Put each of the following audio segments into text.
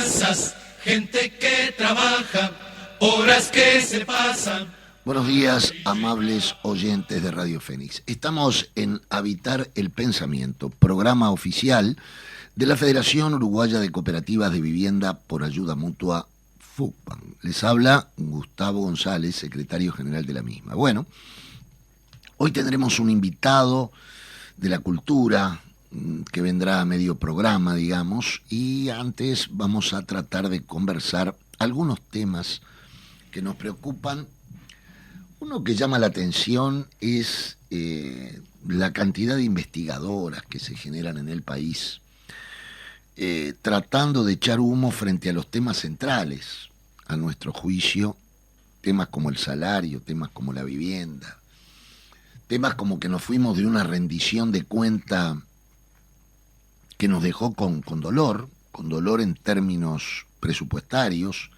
casas, gente que trabaja, horas que se pasan. Buenos días, amables oyentes de Radio Fénix. Estamos en Habitar el Pensamiento, programa oficial de la Federación Uruguaya de Cooperativas de Vivienda por Ayuda Mutua, FUCBAN. Les habla Gustavo González, secretario general de la misma. Bueno, hoy tendremos un invitado de la cultura que vendrá a medio programa, digamos, y antes vamos a tratar de conversar algunos temas que nos preocupan. Uno que llama la atención es la cantidad de investigadoras que se generan en el país, tratando de echar humo frente a los temas centrales, a nuestro juicio, temas como el salario, temas como la vivienda, temas como que nos fuimos de una rendición de cuenta que nos dejó con dolor en términos presupuestarios,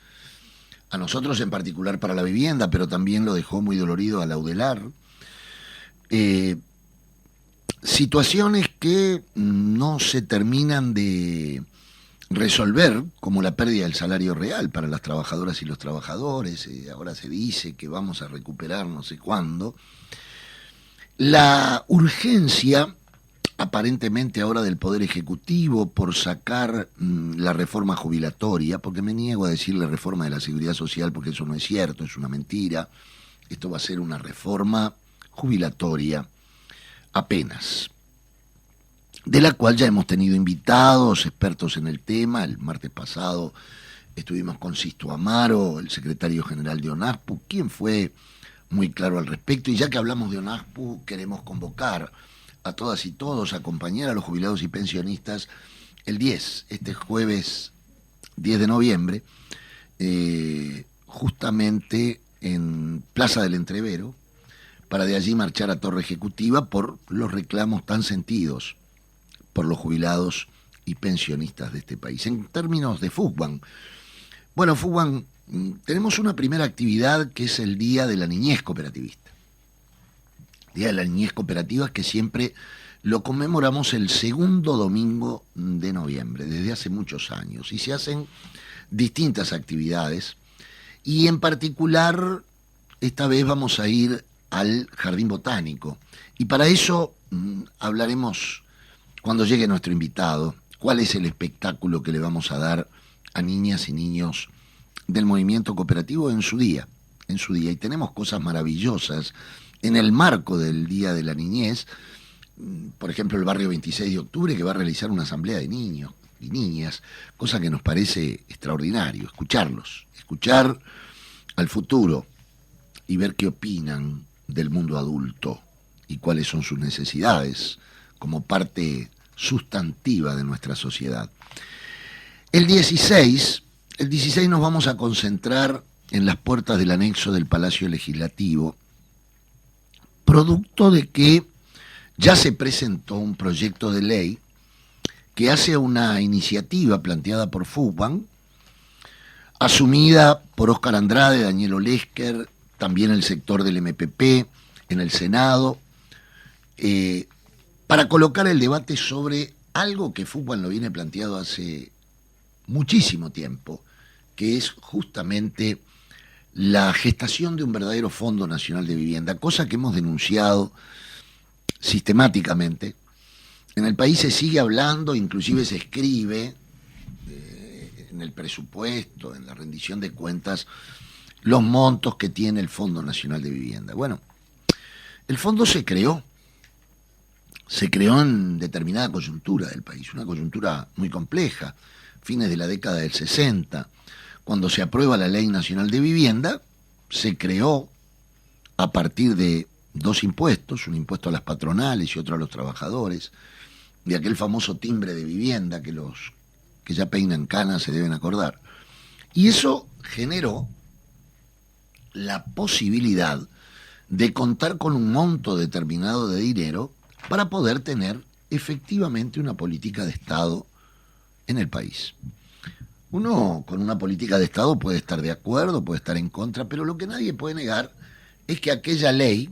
a nosotros en particular para la vivienda, pero también lo dejó muy dolorido a Laudelar. Situaciones que no se terminan de resolver, como la pérdida del salario real para las trabajadoras y los trabajadores. Ahora se dice que vamos a recuperar no sé cuándo. La urgencia, aparentemente ahora del Poder Ejecutivo, por sacar la reforma jubilatoria, porque me niego a decirle reforma de la Seguridad Social, porque eso no es cierto, es una mentira. Esto va a ser una reforma jubilatoria apenas, de la cual ya hemos tenido invitados, expertos en el tema. El martes pasado estuvimos con Sisto Amaro, el secretario general de ONASPU, quien fue muy claro al respecto, y ya que hablamos de ONASPU, queremos convocar a todas y todos a acompañar a los jubilados y pensionistas el 10, este jueves 10 de noviembre, justamente en Plaza del Entrevero, para de allí marchar a Torre Ejecutiva por los reclamos tan sentidos por los jubilados y pensionistas de este país. En términos de FUCBAN, bueno, FUCBAN, tenemos una primera actividad que es el Día de la Niñez Cooperativista. Día de la Niñez Cooperativa, que siempre lo conmemoramos el segundo domingo de noviembre, desde hace muchos años, y se hacen distintas actividades, y en particular esta vez vamos a ir al Jardín Botánico, y para eso hablaremos cuando llegue nuestro invitado, cuál es el espectáculo que le vamos a dar a niñas y niños del movimiento cooperativo en su día, y tenemos cosas maravillosas en el marco del Día de la Niñez. Por ejemplo, el barrio 26 de octubre, que va a realizar una asamblea de niños y niñas, cosa que nos parece extraordinario, escuchar al futuro y ver qué opinan del mundo adulto y cuáles son sus necesidades como parte sustantiva de nuestra sociedad. El 16 nos vamos a concentrar en las puertas del anexo del Palacio Legislativo, producto de que ya se presentó un proyecto de ley que hace una iniciativa planteada por FUCBAN, asumida por Óscar Andrade, Daniel Olesker, también el sector del MPP en el Senado, para colocar el debate sobre algo que FUCBAN lo viene planteado hace muchísimo tiempo, que es justamente la gestación de un verdadero Fondo Nacional de Vivienda, cosa que hemos denunciado sistemáticamente. En el país se sigue hablando, inclusive se escribe en el presupuesto, en la rendición de cuentas, los montos que tiene el Fondo Nacional de Vivienda. Bueno, el fondo se creó en determinada coyuntura del país, una coyuntura muy compleja, fines de la década del 60, cuando se aprueba la Ley Nacional de Vivienda. Se creó a partir de dos impuestos, un impuesto a las patronales y otro a los trabajadores, de aquel famoso timbre de vivienda que los que ya peinan canas se deben acordar. Y eso generó la posibilidad de contar con un monto determinado de dinero para poder tener efectivamente una política de Estado en el país. Uno con una política de Estado puede estar de acuerdo, puede estar en contra, pero lo que nadie puede negar es que aquella ley,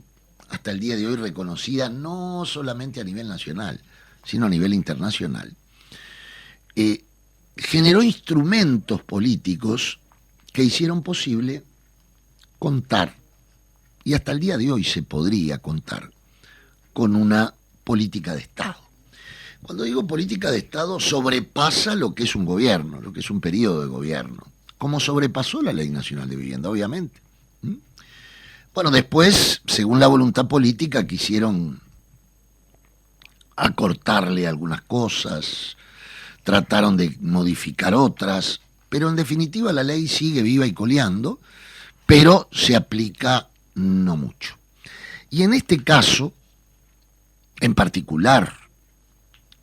hasta el día de hoy reconocida no solamente a nivel nacional, sino a nivel internacional, generó instrumentos políticos que hicieron posible contar, y hasta el día de hoy se podría contar, con una política de Estado. Cuando digo política de Estado, sobrepasa lo que es un gobierno, lo que es un periodo de gobierno, como sobrepasó la Ley Nacional de Vivienda, obviamente. Bueno, después, según la voluntad política, quisieron acortarle algunas cosas, trataron de modificar otras, pero en definitiva la ley sigue viva y coleando, pero se aplica no mucho. Y en este caso, en particular,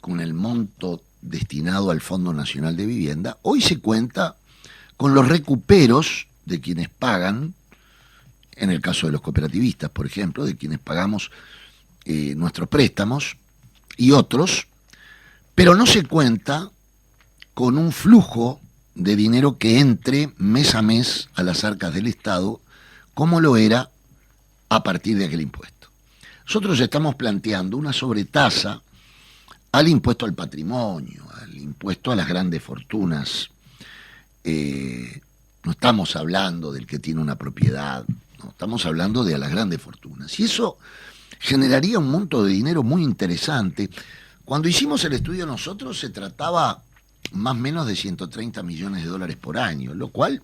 con el monto destinado al Fondo Nacional de Vivienda, hoy se cuenta con los recuperos de quienes pagan, en el caso de los cooperativistas, por ejemplo, de quienes pagamos nuestros préstamos y otros, pero no se cuenta con un flujo de dinero que entre mes a mes a las arcas del Estado, como lo era a partir de aquel impuesto. Nosotros estamos planteando una sobretasa al impuesto al patrimonio, al impuesto a las grandes fortunas. No estamos hablando del que tiene una propiedad, no, estamos hablando de a las grandes fortunas. Y eso generaría un monto de dinero muy interesante. Cuando hicimos el estudio nosotros se trataba más o menos de 130 millones de dólares por año, lo cual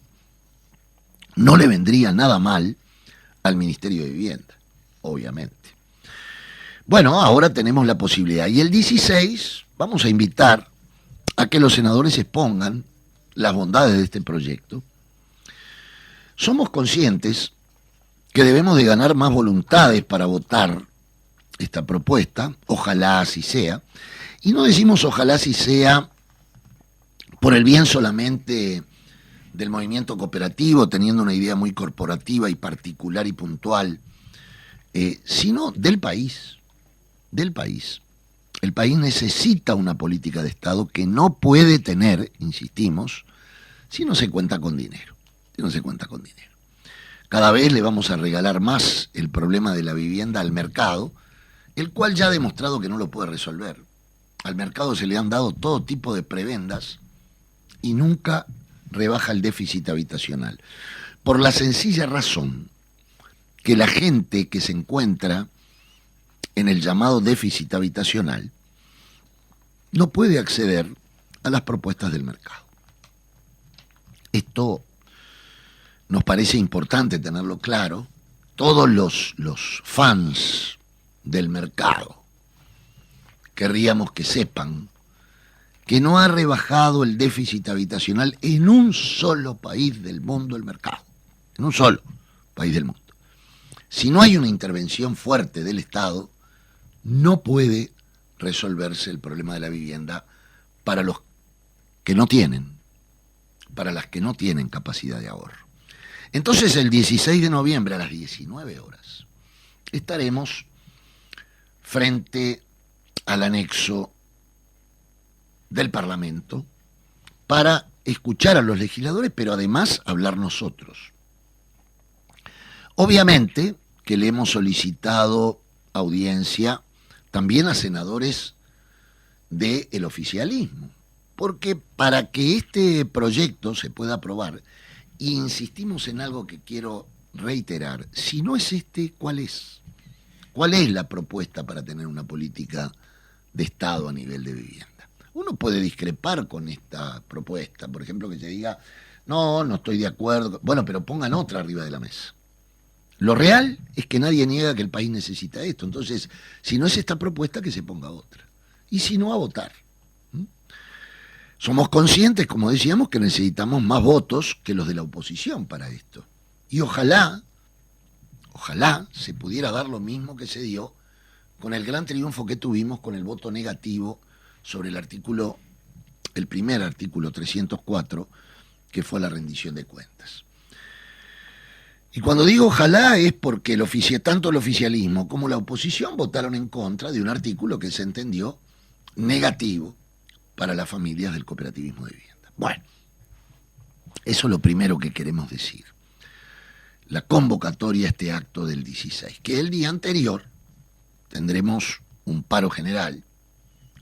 no le vendría nada mal al Ministerio de Vivienda, obviamente. Bueno, ahora tenemos la posibilidad. Y el 16 vamos a invitar a que los senadores expongan las bondades de este proyecto. Somos conscientes que debemos de ganar más voluntades para votar esta propuesta, ojalá así sea. Y no decimos ojalá así sea por el bien solamente del movimiento cooperativo, teniendo una idea muy corporativa y particular y puntual, sino del país. Del país. El país necesita una política de Estado que no puede tener, insistimos, si no se cuenta con dinero. Si no se cuenta con dinero. Cada vez le vamos a regalar más el problema de la vivienda al mercado, el cual ya ha demostrado que no lo puede resolver. Al mercado se le han dado todo tipo de prebendas y nunca rebaja el déficit habitacional. Por la sencilla razón que la gente que se encuentra en el llamado déficit habitacional no puede acceder a las propuestas del mercado. Esto nos parece importante tenerlo claro. Todos los fans del mercado querríamos que sepan que no ha rebajado el déficit habitacional en un solo país del mundo el mercado, en un solo país del mundo. Si no hay una intervención fuerte del Estado, no puede resolverse el problema de la vivienda para los que no tienen, para las que no tienen capacidad de ahorro. Entonces el 16 de noviembre a las 19 horas estaremos frente al anexo del Parlamento para escuchar a los legisladores, pero además hablar nosotros. Obviamente que le hemos solicitado audiencia también a senadores del oficialismo, porque para que este proyecto se pueda aprobar, insistimos en algo que quiero reiterar, si no es este, ¿cuál es? ¿Cuál es la propuesta para tener una política de Estado a nivel de vivienda? Uno puede discrepar con esta propuesta, por ejemplo, que se diga, no estoy de acuerdo, bueno, pero pongan otra arriba de la mesa. Lo real es que nadie niega que el país necesita esto. Entonces, si no es esta propuesta, que se ponga otra. Y si no, a votar. Somos conscientes, como decíamos, que necesitamos más votos que los de la oposición para esto. Y ojalá se pudiera dar lo mismo que se dio con el gran triunfo que tuvimos con el voto negativo sobre el primer artículo 304, que fue la rendición de cuentas. Y cuando digo ojalá es porque tanto el oficialismo como la oposición votaron en contra de un artículo que se entendió negativo para las familias del cooperativismo de vivienda. Bueno, eso es lo primero que queremos decir. La convocatoria a este acto del 16, que el día anterior tendremos un paro general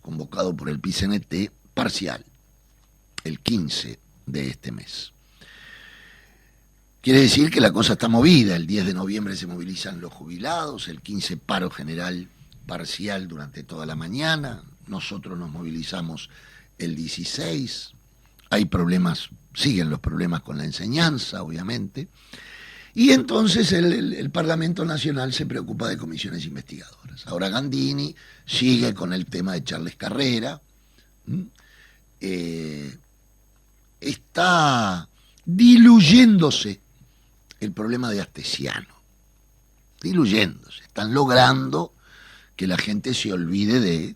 convocado por el PICNT parcial. el 15 de este mes. Quiere decir que la cosa está movida. El 10 de noviembre se movilizan los jubilados, el 15 paro general parcial durante toda la mañana, nosotros nos movilizamos el 16, hay problemas, siguen los problemas con la enseñanza, obviamente, y entonces el Parlamento Nacional se preocupa de comisiones investigadoras. Ahora Gandini sigue con el tema de Charles Carrera, está diluyéndose el problema de Astesiano, diluyéndose, están logrando que la gente se olvide de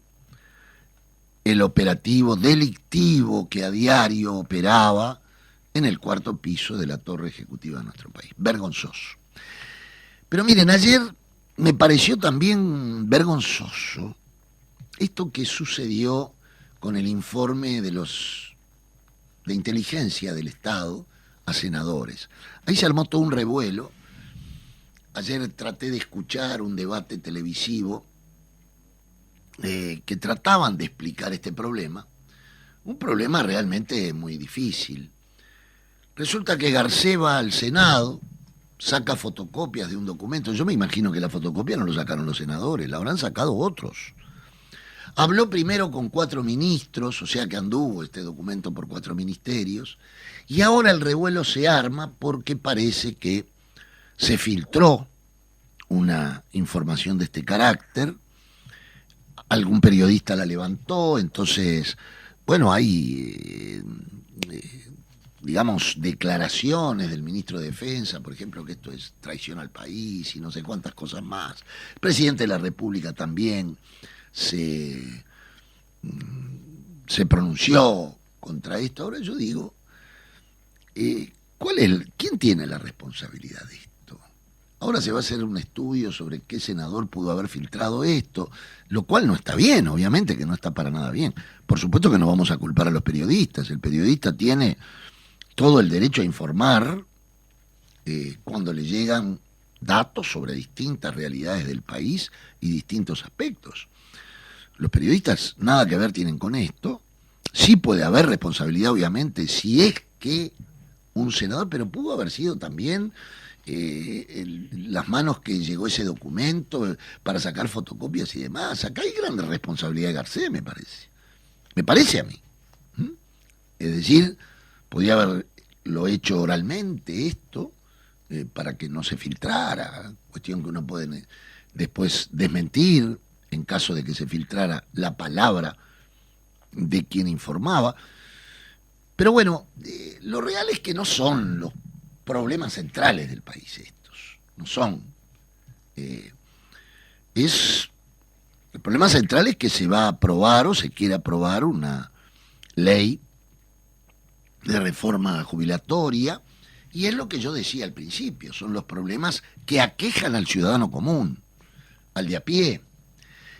el operativo delictivo que a diario operaba en el cuarto piso de la torre ejecutiva de nuestro país. Vergonzoso. Pero miren, ayer me pareció también vergonzoso esto que sucedió con el informe de inteligencia del Estado a senadores. Ahí se armó todo un revuelo. Ayer traté de escuchar un debate televisivo que trataban de explicar este problema, un problema realmente muy difícil. Resulta que Garcés va al Senado, saca fotocopias de un documento. Yo me imagino que la fotocopia no lo sacaron los senadores, la habrán sacado otros. Habló primero con 4 ministros, o sea que anduvo este documento por 4 ministerios, y ahora el revuelo se arma porque parece que se filtró una información de este carácter, algún periodista la levantó, entonces, bueno, hay, digamos, declaraciones del ministro de Defensa, por ejemplo, que esto es traición al país y no sé cuántas cosas más. El presidente de la República también se pronunció contra esto. Ahora yo digo, ¿quién tiene la responsabilidad de esto? Ahora se va a hacer un estudio sobre qué senador pudo haber filtrado esto, lo cual no está bien, obviamente que no está para nada bien. Por supuesto que no vamos a culpar a los periodistas, el periodista tiene todo el derecho a informar cuando le llegan datos sobre distintas realidades del país y distintos aspectos. Los periodistas nada que ver tienen con esto. Sí puede haber responsabilidad, obviamente, si es que un senador, pero pudo haber sido también las manos que llegó ese documento para sacar fotocopias y demás. Acá hay grande responsabilidad de Garcés, me parece. Me parece a mí. Es decir, podía haberlo hecho oralmente esto para que no se filtrara, cuestión que uno puede después desmentir en caso de que se filtrara la palabra de quien informaba. Pero bueno, lo real es que no son los problemas centrales del país estos, no son. El problema central es que se va a aprobar o se quiere aprobar una ley de reforma jubilatoria, y es lo que yo decía al principio, son los problemas que aquejan al ciudadano común, al de a pie.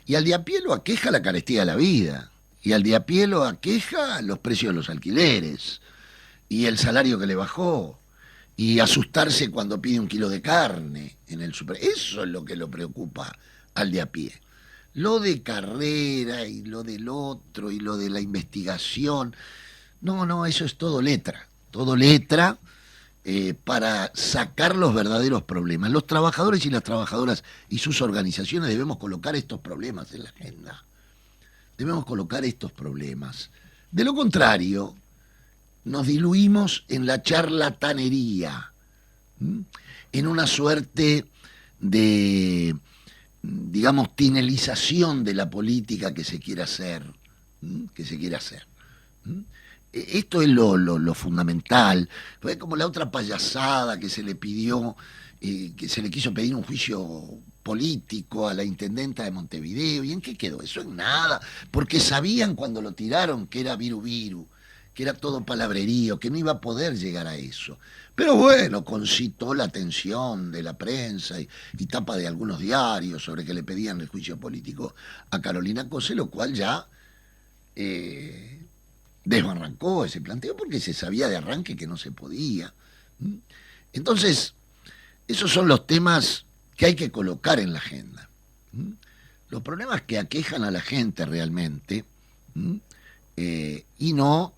Y al de a pie lo aqueja la carestía de la vida, y al de a pie lo aqueja los precios de los alquileres, y el salario que le bajó, y asustarse cuando pide un kilo de carne en el super. Eso es lo que lo preocupa al de a pie. Lo de Carrera y lo del otro y lo de la investigación, no, eso es todo letra para sacar los verdaderos problemas. Los trabajadores y las trabajadoras y sus organizaciones debemos colocar estos problemas en la agenda. Debemos colocar estos problemas. De lo contrario, nos diluimos en la charlatanería, en una suerte de, digamos, tinelización de la política que se quiere hacer, Esto es lo fundamental. Fue como la otra payasada que se le pidió, que se le quiso pedir un juicio político a la intendenta de Montevideo. ¿Y en qué quedó? Eso en nada, porque sabían cuando lo tiraron que era viru, que era todo palabrerío, que no iba a poder llegar a eso. Pero bueno, concitó la atención de la prensa y tapa de algunos diarios sobre que le pedían el juicio político a Carolina Cose, lo cual ya desbarrancó ese planteo porque se sabía de arranque que no se podía. Entonces, esos son los temas que hay que colocar en la agenda. Los problemas que aquejan a la gente realmente, y no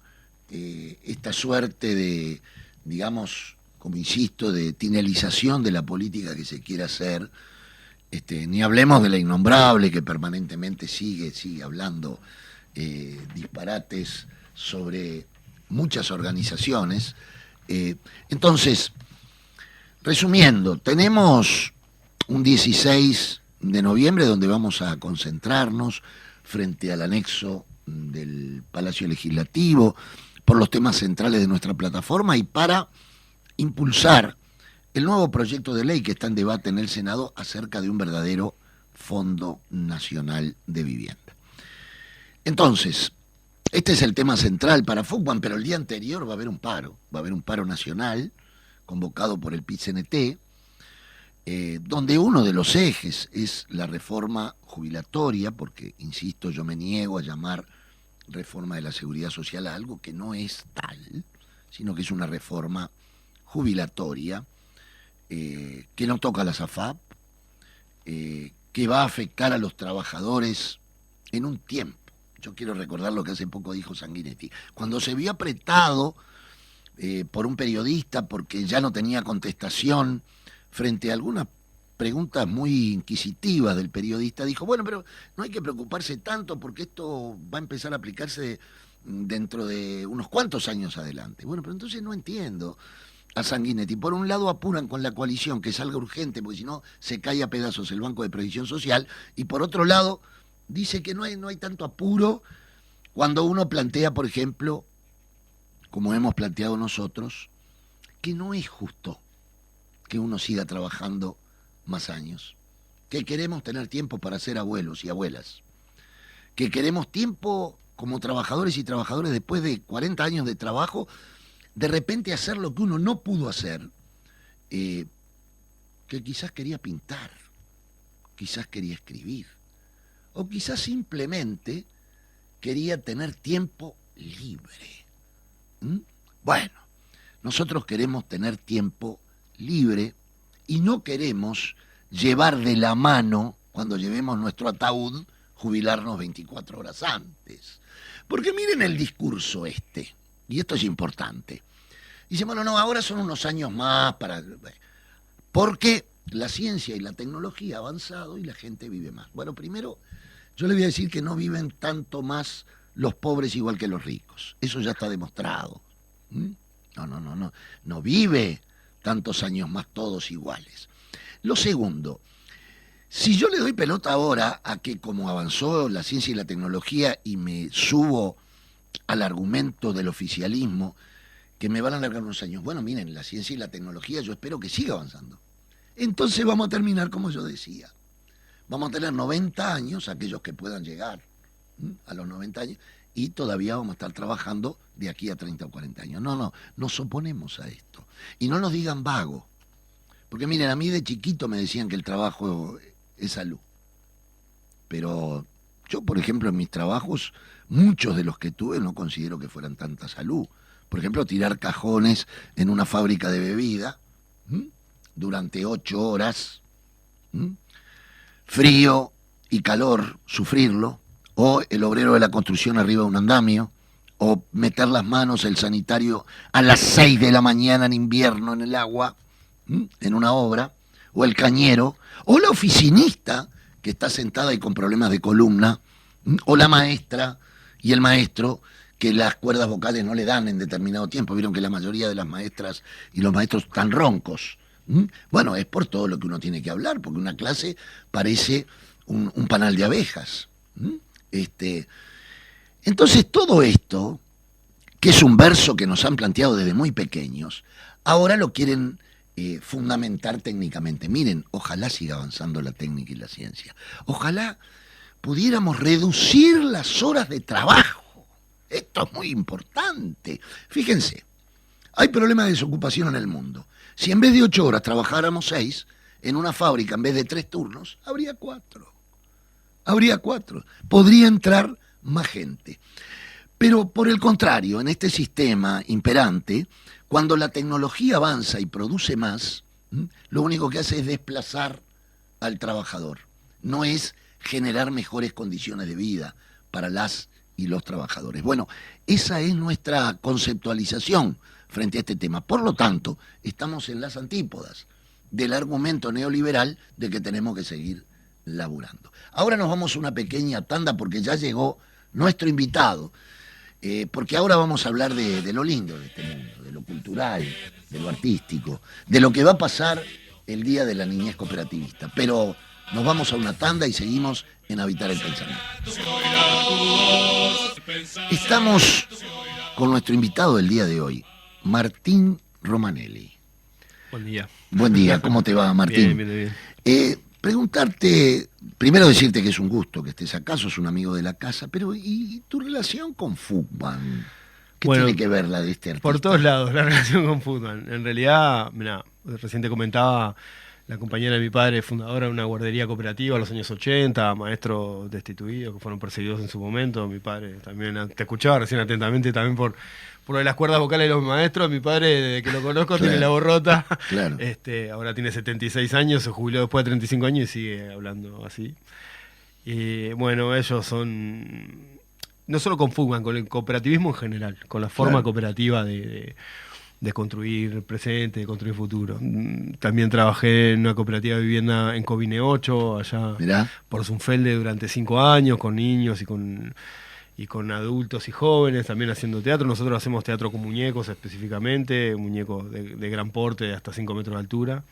esta suerte de, digamos, como insisto, de tinelización de la política que se quiere hacer. Ni hablemos de la innombrable que permanentemente sigue hablando disparates sobre muchas organizaciones. Entonces, resumiendo, tenemos un 16 de noviembre donde vamos a concentrarnos frente al anexo del Palacio Legislativo por los temas centrales de nuestra plataforma y para impulsar el nuevo proyecto de ley que está en debate en el Senado acerca de un verdadero Fondo Nacional de Vivienda. Entonces, este es el tema central para Fucman, pero el día anterior va a haber un paro nacional convocado por el PIT-CNT, donde uno de los ejes es la reforma jubilatoria, porque, insisto, yo me niego a llamar reforma de la seguridad social a algo que no es tal, sino que es una reforma jubilatoria que no toca la SAFAP, que va a afectar a los trabajadores en un tiempo. Yo quiero recordar lo que hace poco dijo Sanguinetti. Cuando se vio apretado por un periodista porque ya no tenía contestación frente a algunas preguntas muy inquisitivas del periodista, dijo, bueno, pero no hay que preocuparse tanto porque esto va a empezar a aplicarse dentro de unos cuantos años adelante. Bueno, pero entonces no entiendo a Sanguinetti. Por un lado apuran con la coalición que salga urgente, porque si no se cae a pedazos el Banco de Previsión Social, y por otro lado dice que no hay tanto apuro cuando uno plantea, por ejemplo, como hemos planteado nosotros, que no es justo que uno siga trabajando más años, que queremos tener tiempo para ser abuelos y abuelas, que queremos tiempo como trabajadores y trabajadoras después de 40 años de trabajo, de repente hacer lo que uno no pudo hacer, que quizás quería pintar, quizás quería escribir, o quizás simplemente quería tener tiempo libre. Bueno, nosotros queremos tener tiempo libre y no queremos llevar de la mano, cuando llevemos nuestro ataúd, jubilarnos 24 horas antes. Porque miren el discurso y esto es importante. Dice, bueno, no, ahora son unos años más porque la ciencia y la tecnología ha avanzado y la gente vive más. Bueno, primero, yo le voy a decir que no viven tanto más los pobres igual que los ricos. Eso ya está demostrado. No vive tantos años más todos iguales. Lo segundo, si yo le doy pelota ahora a que como avanzó la ciencia y la tecnología y me subo al argumento del oficialismo, que me van a alargar unos años, bueno, miren, la ciencia y la tecnología yo espero que siga avanzando. Entonces vamos a terminar como yo decía. Vamos a tener 90 años, aquellos que puedan llegar a los 90 años, y todavía vamos a estar trabajando de aquí a 30 o 40 años. No, nos oponemos a esto. Y no nos digan vago. Porque miren, a mí de chiquito me decían que el trabajo es salud. Pero yo, por ejemplo, en mis trabajos, muchos de los que tuve no considero que fueran tanta salud. Por ejemplo, tirar cajones en una fábrica de bebida durante 8 horas, frío y calor, sufrirlo, o el obrero de la construcción arriba de un andamio, o meter las manos el sanitario a las 6 de la mañana en invierno en el agua, en una obra, o el cañero, o la oficinista que está sentada y con problemas de columna, o la maestra y el maestro que las cuerdas vocales no le dan en determinado tiempo. Vieron que la mayoría de las maestras y los maestros están roncos. Bueno, es por todo lo que uno tiene que hablar, porque una clase parece un panal de abejas. Entonces todo esto, que es un verso que nos han planteado desde muy pequeños, ahora lo quieren fundamentar técnicamente. Miren, ojalá siga avanzando la técnica y la ciencia. Ojalá pudiéramos reducir las horas de trabajo. Esto es muy importante. Fíjense, hay problemas de desocupación en el mundo. Si en vez de 8 horas trabajáramos 6, en una fábrica en vez de 3 turnos, habría 4. Podría entrar más gente. Pero por el contrario, en este sistema imperante, cuando la tecnología avanza y produce más, lo único que hace es desplazar al trabajador. No es generar mejores condiciones de vida para las y los trabajadores. Bueno, esa es nuestra conceptualización frente a este tema. Por lo tanto, estamos en las antípodas del argumento neoliberal de que tenemos que seguir laburando. Ahora nos vamos a una pequeña tanda porque ya llegó nuestro invitado, porque ahora vamos a hablar de lo lindo de este mundo, de lo cultural, de lo artístico, de lo que va a pasar el Día de la Niñez Cooperativista. Pero nos vamos a una tanda y seguimos en Habitar el Pensamiento. Estamos con nuestro invitado del día de hoy, Martín Romanelli. Buen día. Buen día, ¿cómo te va, Martín? Bien. Preguntarte, primero decirte que es un gusto que estés acá, sos un amigo de la casa, pero ¿y tu relación con Fugman? ¿Qué tiene que ver la de este artista? Por todos lados, la relación con Fugman. En realidad, mirá, recién te comentaba, la compañera de mi padre, fundadora de una guardería cooperativa en los años 80, maestros destituidos que fueron perseguidos en su momento. Mi padre también, te escuchaba recién atentamente también por lo de las cuerdas vocales de los maestros. Mi padre, desde que lo conozco, tiene la voz rota. Claro. Ahora tiene 76 años, se jubiló después de 35 años y sigue hablando así. Y bueno, ellos son, no solo con Fugman, con el cooperativismo en general, con la forma cooperativa de construir presente, de construir futuro. También trabajé en una cooperativa de vivienda en Covine 8, allá por Zunfelde durante 5 años, con niños y con adultos y jóvenes, también haciendo teatro. Nosotros hacemos teatro con muñecos específicamente, muñecos de gran porte, de hasta 5 metros de altura.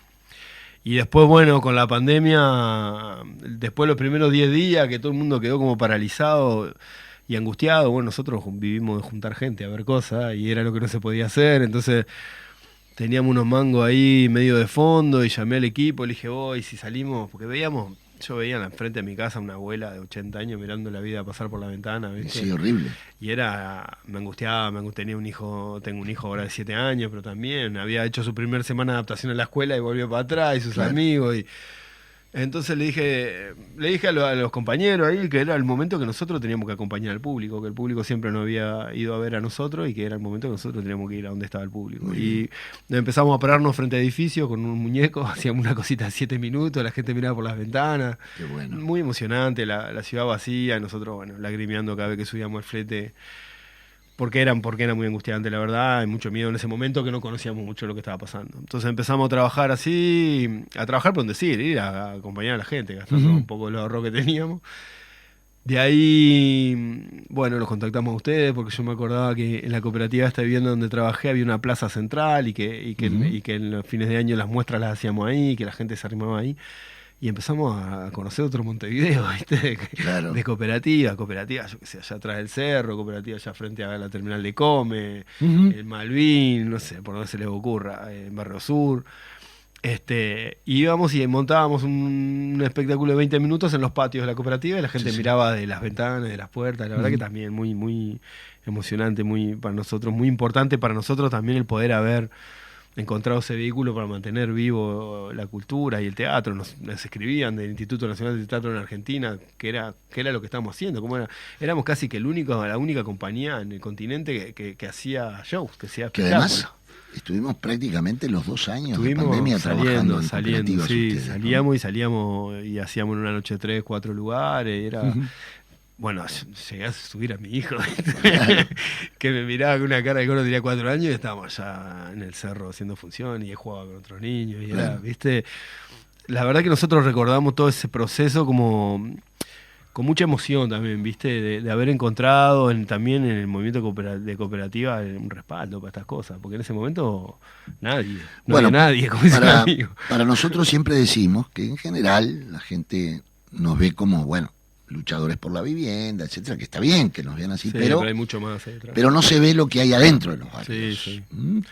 Y después, bueno, con la pandemia, después de los primeros 10 días que todo el mundo quedó como paralizado y angustiado, bueno, nosotros vivimos de juntar gente a ver cosas y era lo que no se podía hacer, entonces teníamos unos mangos ahí medio de fondo y llamé al equipo, le dije, voy, si salimos, porque yo veía enfrente de mi casa una abuela de 80 años mirando la vida pasar por la ventana, ¿viste? Sí, horrible. Y me angustiaba, tengo un hijo ahora de 7 años, pero también había hecho su primer semana de adaptación en la escuela y volvió para atrás, y sus amigos, y entonces le dije a los compañeros ahí que era el momento que nosotros teníamos que acompañar al público, que el público siempre nos había ido a ver a nosotros y que era el momento que nosotros teníamos que ir a donde estaba el público. Y empezamos a pararnos frente a edificios con un muñeco, hacíamos una cosita de 7 minutos, la gente miraba por las ventanas. Qué bueno. Muy emocionante, la ciudad vacía, y nosotros, bueno, lagrimeando cada vez que subíamos el flete. Porque era muy angustiante, la verdad, hay mucho miedo en ese momento que no conocíamos mucho lo que estaba pasando. Entonces empezamos a trabajar así, por donde decir, ir a acompañar a la gente, gastando un poco el ahorro que teníamos. De ahí, bueno, los contactamos a ustedes porque yo me acordaba que en la cooperativa esta vivienda donde trabajé había una plaza central y que en los fines de año las muestras las hacíamos ahí, que la gente se arrimaba ahí. Y empezamos a conocer otro Montevideo, ¿viste? Claro. De cooperativa, yo qué sé, allá atrás del cerro, cooperativa allá frente a la terminal de Come, el Malvin, no sé, por donde se les ocurra, en Barrio Sur. Íbamos y montábamos un espectáculo de 20 minutos en los patios de la cooperativa y la gente miraba de las ventanas, de las puertas. La verdad que también muy, muy emocionante, para nosotros, muy importante para nosotros también el poder haber encontrado ese vehículo para mantener vivo la cultura y el teatro. Nos escribían del Instituto Nacional de Teatro en Argentina que era lo que estábamos haciendo, éramos casi que la única compañía en el continente que hacía shows, que hacía espectáculos. Que además estuvimos prácticamente los 2 años de pandemia trabajando en cooperativas. Sí, ustedes, salíamos y hacíamos en una noche 3, 4 lugares, era... Bueno, llegué a subir a mi hijo, que me miraba con una cara de que uno tenía 4 años y estábamos allá en el cerro haciendo función y él jugaba con otros niños. Y era, ¿viste? La verdad que nosotros recordamos todo ese proceso como con mucha emoción también, ¿viste? De haber encontrado también en el movimiento de cooperativa un respaldo para estas cosas, porque en ese momento había nadie, como dice el amigo. Para nosotros siempre decimos que en general la gente nos ve como, luchadores por la vivienda, etcétera, que está bien que nos vean así, pero hay mucho más ahí atrás. Pero no se ve lo que hay adentro de los barrios. Sí.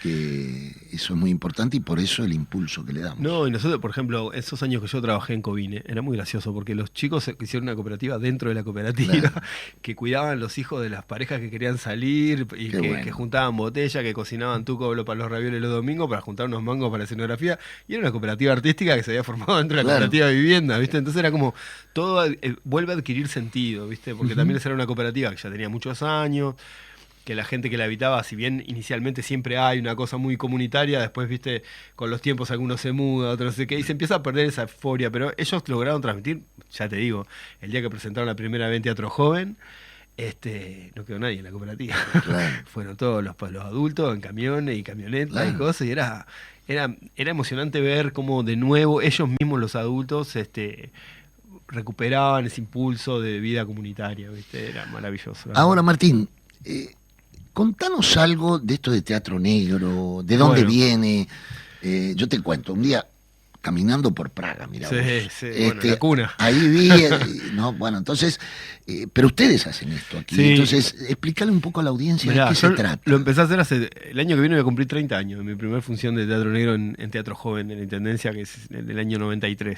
Que eso es muy importante y por eso el impulso que le damos. No, y nosotros, por ejemplo, esos años que yo trabajé en Covine, era muy gracioso porque los chicos hicieron una cooperativa dentro de la cooperativa, que cuidaban los hijos de las parejas que querían salir y que juntaban botella, que cocinaban tuco para los ravioles los domingos para juntar unos mangos para la escenografía, y era una cooperativa artística que se había formado dentro de la cooperativa de vivienda, ¿viste? Entonces era como todo vuelve a adquirir sentido, ¿viste? Porque también esa era una cooperativa que ya tenía muchos años, que la gente que la habitaba, si bien inicialmente siempre hay una cosa muy comunitaria, después, ¿viste? Con los tiempos algunos se muda, otros no sé qué, y se empieza a perder esa euforia, pero ellos lograron transmitir, ya te digo, el día que presentaron la primera vez en Teatro Joven, no quedó nadie en la cooperativa. Claro. Fueron todos los adultos en camiones y camionetas, claro, y cosas, y era emocionante ver cómo de nuevo ellos mismos, los adultos, recuperaban ese impulso de vida comunitaria, ¿viste? Era maravilloso. Ahora, Martín, contanos algo de esto de teatro negro, de dónde viene. Yo te cuento, un día caminando por Praga, mirá vos, bueno, la cuna. Ahí vi, no, bueno, entonces, pero ustedes hacen esto aquí, sí. Entonces, explícale un poco a la audiencia de qué se trata. Lo empecé a hacer el año que viene, voy a cumplir 30 años, mi primera función de teatro negro en Teatro Joven, en la Intendencia, que es del año 93.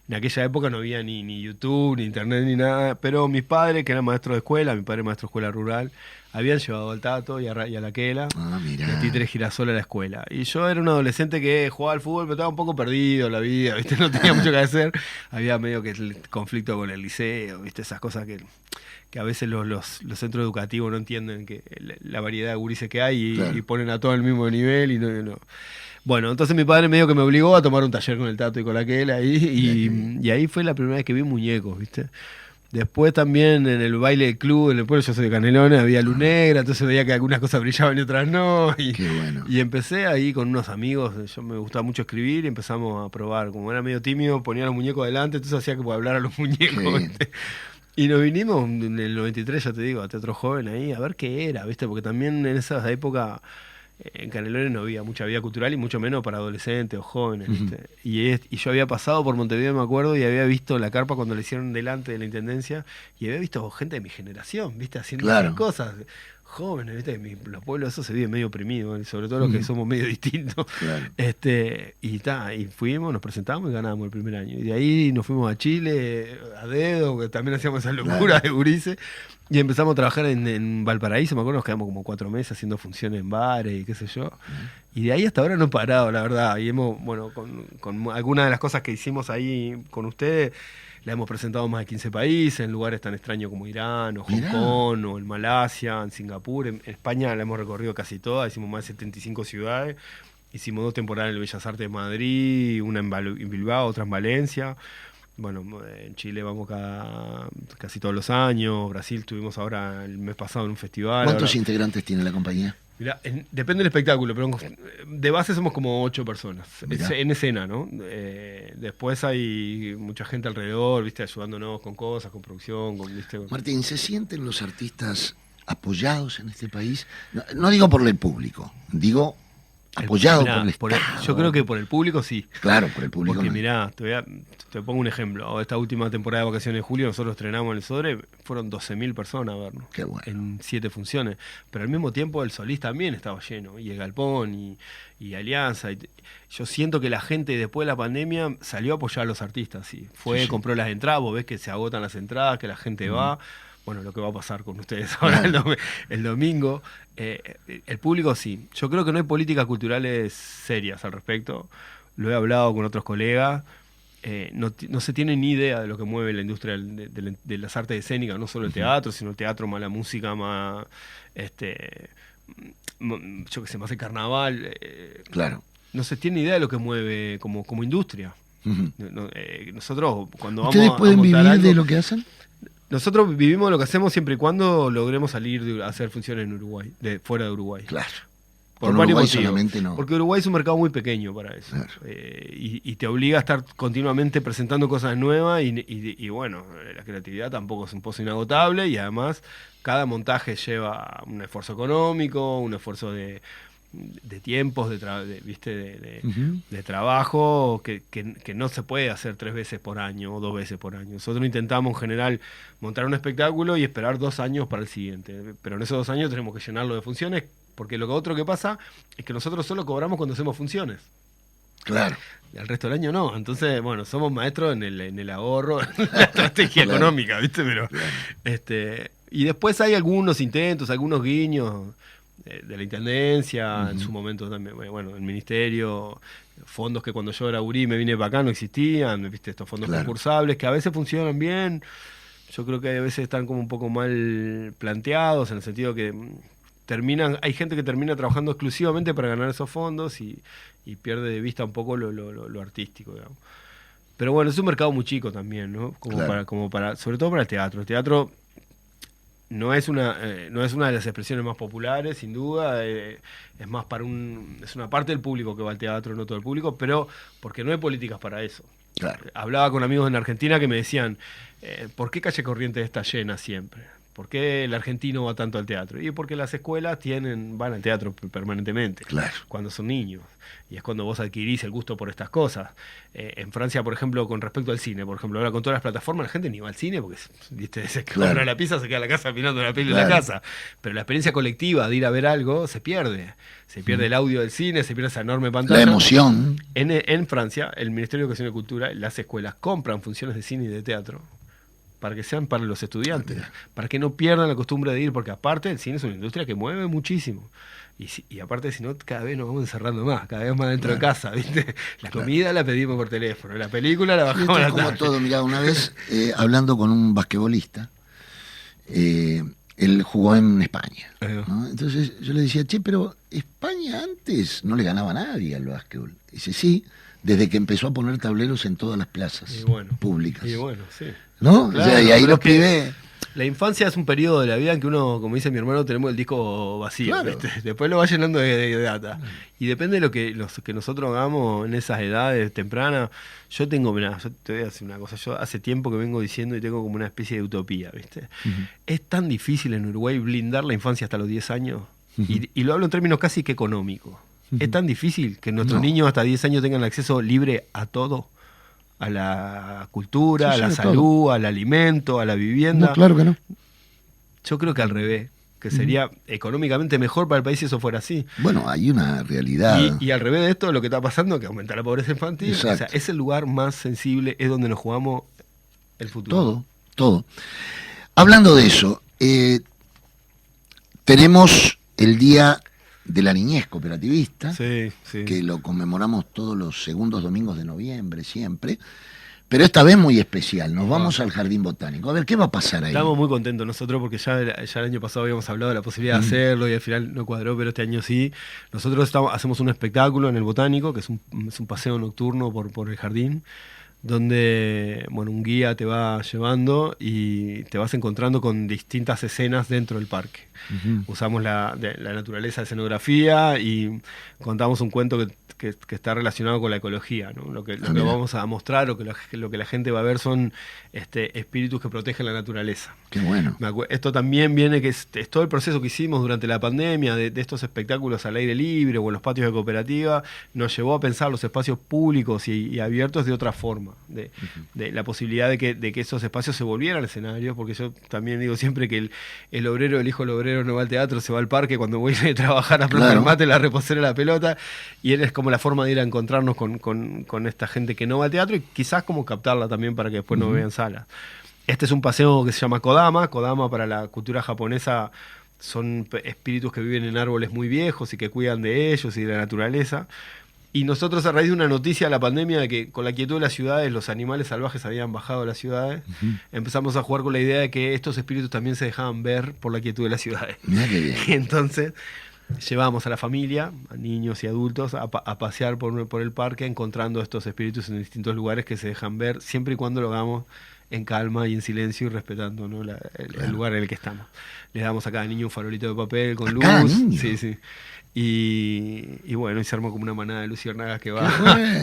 En aquella época no había ni YouTube, ni internet, ni nada, pero mis padres, que eran maestros de escuela, mi padre maestro de escuela rural, habían llevado al Tato y a la Quela y a Títere Girasol a la escuela. Y yo era un adolescente que jugaba al fútbol, pero estaba un poco perdido en la vida, ¿viste? No tenía mucho que hacer. Había medio que el conflicto con el liceo, ¿viste? Esas cosas que a veces los centros educativos no entienden, que la variedad de gurises que hay y ponen a todo al mismo nivel y no. Bueno, entonces mi padre medio que me obligó a tomar un taller con el Tato y con la Quela y ahí fue la primera vez que vi muñecos, ¿viste? Después también en el baile del club, en el pueblo, yo soy de Canelones, había luz negra, entonces veía que algunas cosas brillaban y otras no. Qué bueno. Y empecé ahí con unos amigos, yo me gustaba mucho escribir y empezamos a probar. Como era medio tímido, ponía los muñecos adelante, entonces hacía que pueda hablar a los muñecos. Y nos vinimos en el 93, ya te digo, a Teatro Joven ahí, a ver qué era, ¿viste? Porque también en esa época en Canelones no había mucha vida cultural y mucho menos para adolescentes o jóvenes, ¿viste? Y yo había pasado por Montevideo, me acuerdo, y había visto la carpa cuando le hicieron delante de la Intendencia y había visto gente de mi generación, ¿viste? Haciendo esas cosas, jóvenes, ¿viste? Los pueblos esos se viven medio oprimidos, sobre todo los que somos medio distintos. Claro. Y fuimos, nos presentamos y ganamos el primer año. Y de ahí nos fuimos a Chile, a dedo, que también hacíamos esa locura de gurises. Y empezamos a trabajar en Valparaíso, me acuerdo, nos quedamos como 4 meses haciendo funciones en bares y qué sé yo. Y de ahí hasta ahora no he parado, la verdad. Y con algunas de las cosas que hicimos ahí con ustedes, la hemos presentado en más de 15 países, en lugares tan extraños como Irán, o Hong Kong, o en Malasia, en Singapur. En España la hemos recorrido casi toda, hicimos más de 75 ciudades. Hicimos 2 temporadas en el Bellas Artes de Madrid, una en Bilbao, otra en Valencia. Bueno, en Chile vamos casi todos los años. Brasil estuvimos ahora el mes pasado en un festival. ¿Cuántos integrantes tiene la compañía? Mirá, depende del espectáculo, pero de base somos como 8 personas. En escena, ¿no? Después hay mucha gente alrededor, ¿viste? Ayudándonos con cosas, con producción. ¿Viste? Martín, ¿se sienten los artistas apoyados en este país? No digo por el público, digo apoyado por el Estado. Yo creo que por el público sí. Claro, por el público. Porque mirá, te pongo un ejemplo. Esta última temporada de vacaciones de julio nosotros estrenamos en el Sodre, fueron 12.000 personas a vernos. Qué bueno. En 7 funciones. Pero al mismo tiempo el Solís también estaba lleno, y el Galpón, y Alianza. Yo siento que la gente después de la pandemia salió a apoyar a los artistas. Sí. Compró las entradas, vos ves que se agotan las entradas, que la gente va. Bueno, lo que va a pasar con ustedes ahora el domingo. El público sí. Yo creo que no hay políticas culturales serias al respecto. Lo he hablado con otros colegas. No se tiene ni idea de lo que mueve la industria de las artes escénicas, no solo el teatro, sino el teatro más la música, más yo qué sé, más el carnaval. Claro. No se tiene idea de lo que mueve como industria. Nosotros cuando ¿Ustedes vamos pueden a montar vivir algo, de lo que hacen? Nosotros vivimos lo que hacemos siempre y cuando logremos salir a hacer funciones en Uruguay, fuera de Uruguay. Claro. Por varios Uruguay motivos. solamente no. Porque Uruguay es un mercado muy pequeño para eso. Claro. Y te obliga a estar continuamente presentando cosas nuevas y bueno, la creatividad tampoco es un pozo inagotable y además cada montaje lleva un esfuerzo económico, un esfuerzo de tiempos, de trabajo que no se puede hacer 3 veces por año o 2 veces por año. Nosotros intentamos en general montar un espectáculo y esperar 2 años para el siguiente, pero en esos 2 años tenemos que llenarlo de funciones, porque lo otro que pasa es que nosotros solo cobramos cuando hacemos funciones. Claro. Y al resto del año no. Entonces, bueno, somos maestros en el ahorro, en la estrategia económica, ¿viste? Pero y después hay algunos intentos, algunos guiños de la Intendencia, en su momento también, bueno, el Ministerio, fondos que cuando yo era gurí me vine para acá no existían, ¿viste? Estos fondos concursables que a veces funcionan bien, yo creo que a veces están como un poco mal planteados, en el sentido que hay gente que termina trabajando exclusivamente para ganar esos fondos y pierde de vista un poco lo artístico, digamos. Pero bueno, es un mercado muy chico también, ¿no? Como para, sobre todo para el teatro. El teatro no es una de las expresiones más populares, sin duda. Es más es una parte del público que va al teatro, no todo el público, pero porque no hay políticas para eso. Claro. Hablaba con amigos en Argentina que me decían, ¿por qué Calle Corrientes está llena siempre? ¿Por qué el argentino va tanto al teatro? Y porque las escuelas van al teatro permanentemente, Claro. cuando son niños. Y es cuando vos adquirís el gusto por estas cosas. En Francia, por ejemplo, con respecto al cine, por ejemplo, ahora con todas las plataformas, la gente ni va al cine porque ¿viste? Se Claro. compra la pizza, se queda en la casa mirando la peli en Claro. la casa. Pero la experiencia colectiva de ir a ver algo se pierde. Se pierde el audio del cine, se pierde esa enorme pantalla. La emoción. En Francia, el Ministerio de Educación y Cultura, las escuelas compran funciones de cine y de teatro para que sean para los estudiantes, para que no pierdan la costumbre de ir, porque aparte el cine es una industria que mueve muchísimo. Y aparte, si no, cada vez nos vamos encerrando más, cada vez más dentro de casa, ¿viste? La comida la pedimos por teléfono, la película la Y bajamos esto a es la como tarde. todo. Mirá, una vez hablando con un basquetbolista, él jugó en España, ¿no? Entonces yo le decía, che, pero España antes no le ganaba a nadie al básquetbol. Dice, sí, desde que empezó a poner tableros en todas las plazas Y bueno, públicas. Y bueno, sí. ¿No? Claro, O sea, y ahí pero los es que pibes... La infancia es un periodo de la vida en que uno, como dice mi hermano, tenemos el disco vacío, Claro. ¿viste? Después lo va llenando de data. Y depende de lo que nosotros hagamos en esas edades tempranas. Yo te voy a decir una cosa, yo hace tiempo que vengo diciendo y tengo como una especie de utopía, ¿viste? Es tan difícil en Uruguay blindar la infancia hasta los 10 años, y lo hablo en términos casi que económicos. Es tan difícil que nuestros niños hasta 10 años tengan acceso libre a todo. A la cultura, Sí, a la sí, salud, todo. al alimento, a la vivienda. No, claro que no. Yo creo que al revés, que sería económicamente mejor para el país si eso fuera así. Bueno, hay una realidad. Y al revés de esto, lo que está pasando es que aumenta la pobreza infantil. Exacto. O sea, es el lugar más sensible, es donde nos jugamos el futuro. Todo. Hablando de eso, tenemos el Día de la Niñez Cooperativista, Sí, sí. que lo conmemoramos todos los segundos domingos de noviembre, siempre, pero esta vez muy especial. Nos vamos al Jardín Botánico. A ver, ¿qué va a pasar ahí? Estamos muy contentos nosotros porque ya el año pasado habíamos hablado de la posibilidad de hacerlo y al final no cuadró, pero este año sí. Nosotros hacemos un espectáculo en el Botánico, que es un paseo nocturno por el jardín, donde un guía te va llevando y te vas encontrando con distintas escenas dentro del parque. Usamos la naturaleza de escenografía y contamos un cuento que está relacionado con la ecología, ¿no? Lo que vamos a mostrar, lo que la gente va a ver son espíritus que protegen la naturaleza. Qué bueno. Esto también viene que es todo el proceso que hicimos durante la pandemia de estos espectáculos al aire libre o en los patios de cooperativa, nos llevó a pensar los espacios públicos y abiertos de otra forma, de la posibilidad de que esos espacios se volvieran escenarios, porque yo también digo siempre que el obrero, el hijo del obrero no va al teatro, se va al parque cuando voy a trabajar a plomar el mate, la reposera, la pelota, y es como la forma de ir a encontrarnos con esta gente que no va al teatro y quizás como captarla también para que después nos vean salas. Este es un paseo que se llama Kodama. Kodama para la cultura japonesa son espíritus que viven en árboles muy viejos y que cuidan de ellos y de la naturaleza. Y nosotros, a raíz de una noticia de la pandemia de que con la quietud de las ciudades los animales salvajes habían bajado a las ciudades, empezamos a jugar con la idea de que estos espíritus también se dejaban ver por la quietud de las ciudades. Mirá qué bien. Y entonces llevamos a la familia, a niños y adultos, a pasear por el parque encontrando estos espíritus en distintos lugares que se dejan ver, siempre y cuando lo hagamos en calma y en silencio y respetando, ¿no? el lugar en el que estamos. Le damos a cada niño un farolito de papel con luz. ¿Cada niño? Sí, sí. Y bueno, y se armó como una manada de luciérnagas que bueno.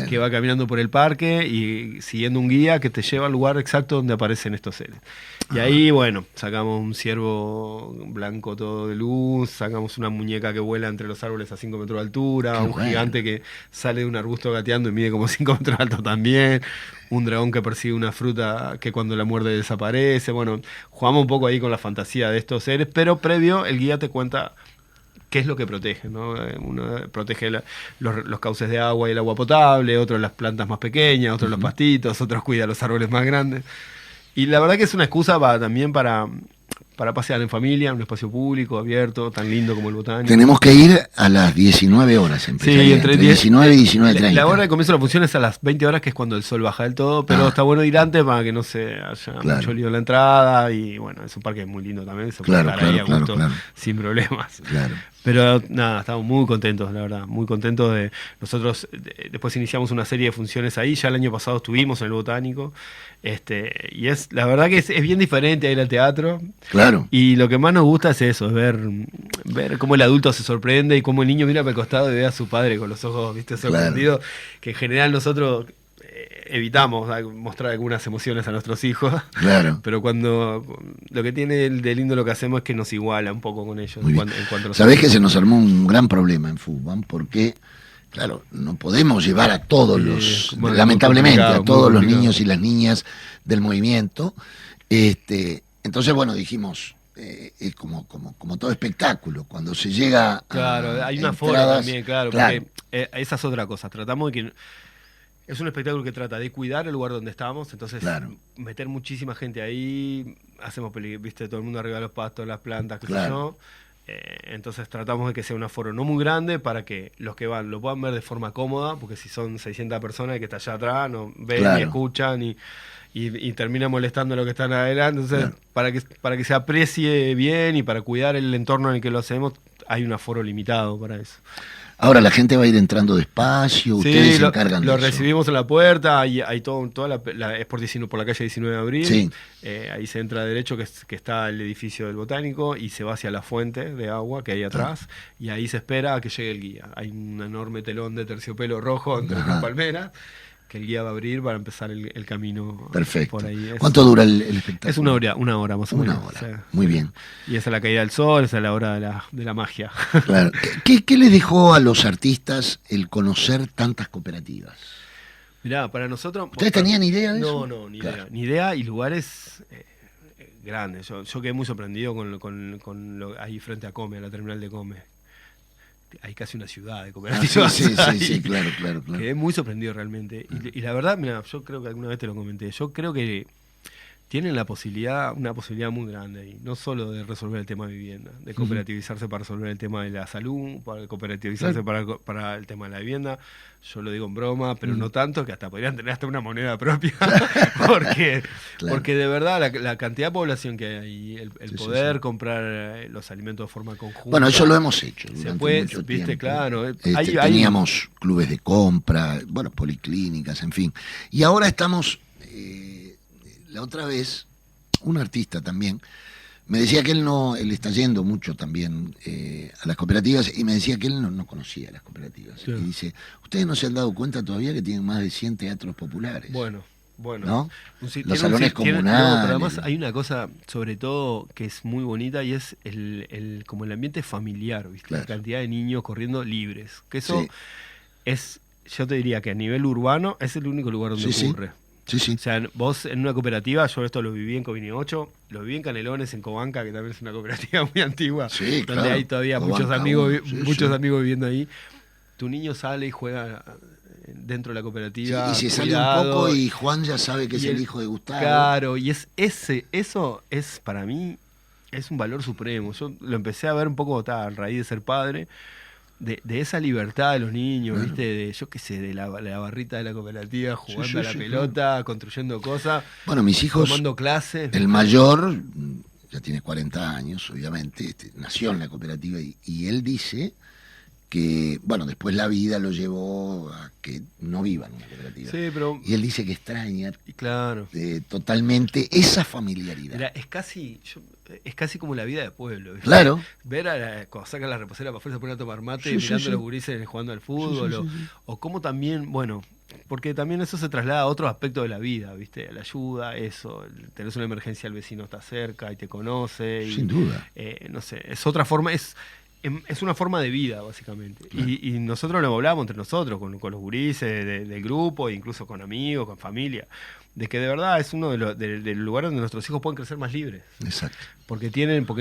que va caminando por el parque y siguiendo un guía que te lleva al lugar exacto donde aparecen estos seres. Y ahí, bueno, sacamos un ciervo blanco todo de luz, sacamos una muñeca que vuela entre los árboles a 5 metros de altura, Qué un bueno. gigante que sale de un arbusto gateando y mide como 5 metros de alto también, un dragón que persigue una fruta que cuando la muerde desaparece. Bueno, jugamos un poco ahí con la fantasía de estos seres, pero previo el guía te cuenta qué es lo que protege, ¿no? Uno protege los cauces de agua y el agua potable, otro las plantas más pequeñas, otro los pastitos, otros cuida los árboles más grandes. Y la verdad que es una excusa también para pasear en familia, en un espacio público, abierto, tan lindo como el Botánico. Tenemos que ir a las 19 horas. Sí, entre 19 y 19:30. La hora de comienzo de la función es a las 20 horas, que es cuando el sol baja del todo, pero está bueno ir antes para que no se haya mucho lío en la entrada. Y bueno, es un parque muy lindo también, se puede estar ahí a gusto sin problemas. Claro. Pero nada, estamos muy contentos, la verdad, muy contentos de nosotros. Después iniciamos una serie de funciones ahí, ya el año pasado estuvimos en el Botánico, y es la verdad que es bien diferente a ir al teatro. Claro. Y lo que más nos gusta es eso, es ver cómo el adulto se sorprende y cómo el niño mira para el costado y ve a su padre con los ojos, viste, sorprendidos, que en general nosotros evitamos mostrar algunas emociones a nuestros hijos, Claro. pero cuando lo que tiene de lindo lo que hacemos es que nos iguala un poco con ellos. Muy bien. En cuanto a los Sabés adultos. que se nos armó un gran problema en fútbol, porque, claro, no podemos llevar a todos los, bueno, lamentablemente, muy a complicado, todos muy los complicado. niños y las niñas del movimiento. Entonces, bueno, dijimos, es como todo espectáculo, cuando se llega a Claro, hay una forma entradas, también, claro, porque esa es otra cosa. Tratamos de que es un espectáculo que trata de cuidar el lugar donde estamos, entonces Claro. meter muchísima gente ahí, hacemos viste, todo el mundo arriba de los pastos, las plantas, qué sé Claro. yo. Entonces tratamos de que sea un aforo no muy grande para que los que van lo puedan ver de forma cómoda, porque si son 600 personas que están allá atrás, no ven Claro. ni escuchan y termina molestando a los que están adelante. Entonces, Claro. para que se aprecie bien y para cuidar el entorno en el que lo hacemos, hay un aforo limitado para eso. Ahora la gente va a ir entrando despacio, ustedes se encargan lo de eso. recibimos en la puerta, hay toda es por la calle 19 de abril, Sí. Ahí se entra derecho, que está el edificio del Botánico, y se va hacia la fuente de agua que hay atrás, y ahí se espera a que llegue el guía. Hay un enorme telón de terciopelo rojo entre las palmeras, que el guía va a abrir para empezar el camino. Perfecto. Por ahí. ¿Cuánto dura el espectáculo? Es una hora más o menos. Una hora. O sea, Muy bien. y esa es la caída del sol, esa es la hora de la magia. Claro. ¿Qué les dejó a los artistas el conocer tantas cooperativas? Mirá, para nosotros... ¿Ustedes tenían idea de eso? No, ni Claro. idea. Ni idea y lugares grandes. Yo quedé muy sorprendido con lo ahí frente a Come, a la terminal de Come. Hay casi una ciudad de Ah, cooperativas. sí, ahí. claro. Quedé muy sorprendido realmente. Y la verdad, mira, yo creo que alguna vez te lo comenté. Yo creo que tienen una posibilidad muy grande ahí, no solo de resolver el tema de vivienda, de cooperativizarse para resolver el tema de la salud, para cooperativizarse para el tema de la vivienda. Yo lo digo en broma, pero no tanto, que hasta podrían tener hasta una moneda propia, porque de verdad la cantidad de población que hay, el poder comprar los alimentos de forma conjunta. Bueno, eso lo hemos hecho Se durante puede, mucho viste, tiempo. claro. Teníamos clubes de compra, bueno, policlínicas, en fin. Y ahora estamos, la otra vez, un artista también, me decía que él está yendo mucho también a las cooperativas, y me decía que él no conocía las cooperativas. Sí. Y dice, ¿ustedes no se han dado cuenta todavía que tienen más de 100 teatros populares? Bueno. ¿No? Tiene salones comunales. No, pero además hay una cosa, sobre todo, que es muy bonita, y es como el ambiente familiar, ¿viste? Claro. La cantidad de niños corriendo libres. Que eso Sí. es, yo te diría que a nivel urbano es el único lugar donde Sí. ocurre. Sí. O sea, vos en una cooperativa, yo esto lo viví en Covini 8, lo viví en Canelones, en Cobanca, que también es una cooperativa muy antigua, Sí, donde claro. hay todavía Cobanca muchos amigos, uno, sí. amigos viviendo ahí. Tu niño sale y juega dentro de la Sí, cooperativa. y si sale un cuidado, poco y Juan ya sabe que es y el hijo de Gustavo. Claro, y eso es para mí, es un valor supremo. Yo lo empecé a ver un poco a raíz de ser padre, de esa libertad de los niños, Claro. ¿viste? De, yo qué sé, de la barrita de la cooperativa, jugando Sí, a la sí, pelota, construyendo cosas, Bueno, mis hijos, tomando clases. el mayor, ya tiene 40 años, obviamente, nació en la cooperativa y él dice que, bueno, después la vida lo llevó a que no viva en una cooperativa. Sí, pero... Y él dice que extraña Y claro. totalmente esa familiaridad. Mira, es casi como la vida de pueblo, ¿viste? Claro. Ver cuando sacan la reposera para afuera, se ponen a tomar mate, Sí, mirando sí, a los sí. gurises jugando al fútbol, Sí. o cómo también, bueno, porque también eso se traslada a otros aspectos de la vida, ¿viste? La ayuda, eso, tenés una emergencia, el vecino está cerca y te conoce. Y, Sin duda. no sé, es otra forma, es una forma de vida, básicamente. Claro. Y nosotros lo hablamos entre nosotros, con los gurises del grupo, incluso con amigos, con familia, de que de verdad es uno de los lugares donde nuestros hijos pueden crecer más libres. Exacto. Porque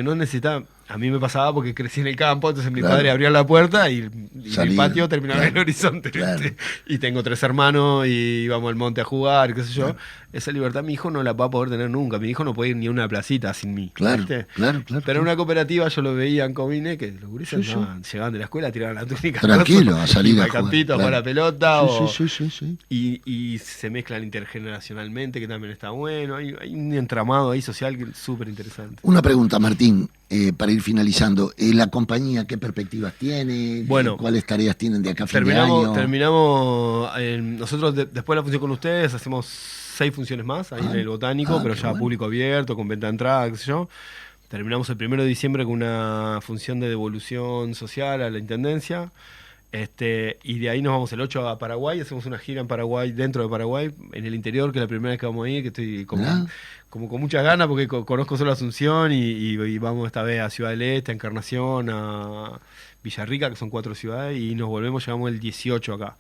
no necesitan. A mí me pasaba porque crecí en el campo, entonces mi Claro. padre abría la puerta y Salía, mi patio terminaba en claro, el horizonte. claro. ¿viste? Y tengo 3 hermanos y íbamos al monte a jugar, qué sé yo. Claro. Esa libertad mi hijo no la va a poder tener nunca. Mi hijo no puede ir ni a una placita sin mí. Claro, ¿viste? claro. Pero en una cooperativa yo lo veía en Covine, que los gurises Sí, sí. llegaban de la escuela, tiraban la túnica. Tranquilo, a salir iban a al jugar, campito, a claro. jugar a la pelota. Sí. Y se mezclan artesanalmente, que también está bueno. Hay un entramado ahí social que es súper interesante. Una pregunta, Martín, para ir finalizando. ¿La compañía qué perspectivas tiene? Bueno, ¿cuáles tareas tienen de acá a fin de año? Terminamos nosotros después de la función con ustedes hacemos 6 funciones más ahí en el Botánico, pero ya público abierto, con venta de entrada, qué sé yo. Terminamos el 1 de diciembre con una función de devolución social a la Intendencia. Y de ahí nos vamos el 8 a Paraguay, hacemos una gira en Paraguay, dentro de Paraguay, en el interior, que es la primera vez que vamos a ir, que estoy como con muchas ganas porque conozco solo Asunción y vamos esta vez a Ciudad del Este, a Encarnación, a Villarrica, que son 4 ciudades, y nos volvemos, llegamos el 18 acá.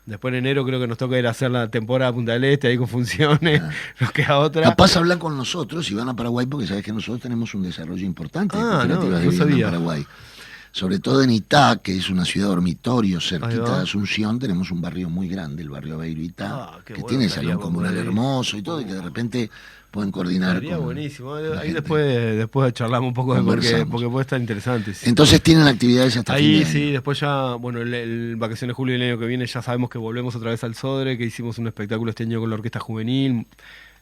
Después en enero creo que nos toca ir a hacer la temporada Punta del Este, ahí con funciones, nos queda otra. Capaz hablan con nosotros y van a Paraguay porque sabes que nosotros tenemos un desarrollo importante de cooperativas de vivienda en Paraguay. Sobre todo en Itá, que es una ciudad dormitorio cerquita de Asunción, tenemos un barrio muy grande, el barrio Aveiro Itá, que tiene salón comunal hermoso y todo, y que de repente pueden coordinar. Sería buenísimo. Ahí después charlamos un poco de porque puede estar interesante. Sí. Entonces tienen actividades hasta fin de año. Sí, después ya, bueno, el vacaciones de julio del año que viene ya sabemos que volvemos otra vez al Sodre, que hicimos un espectáculo este año con la orquesta juvenil.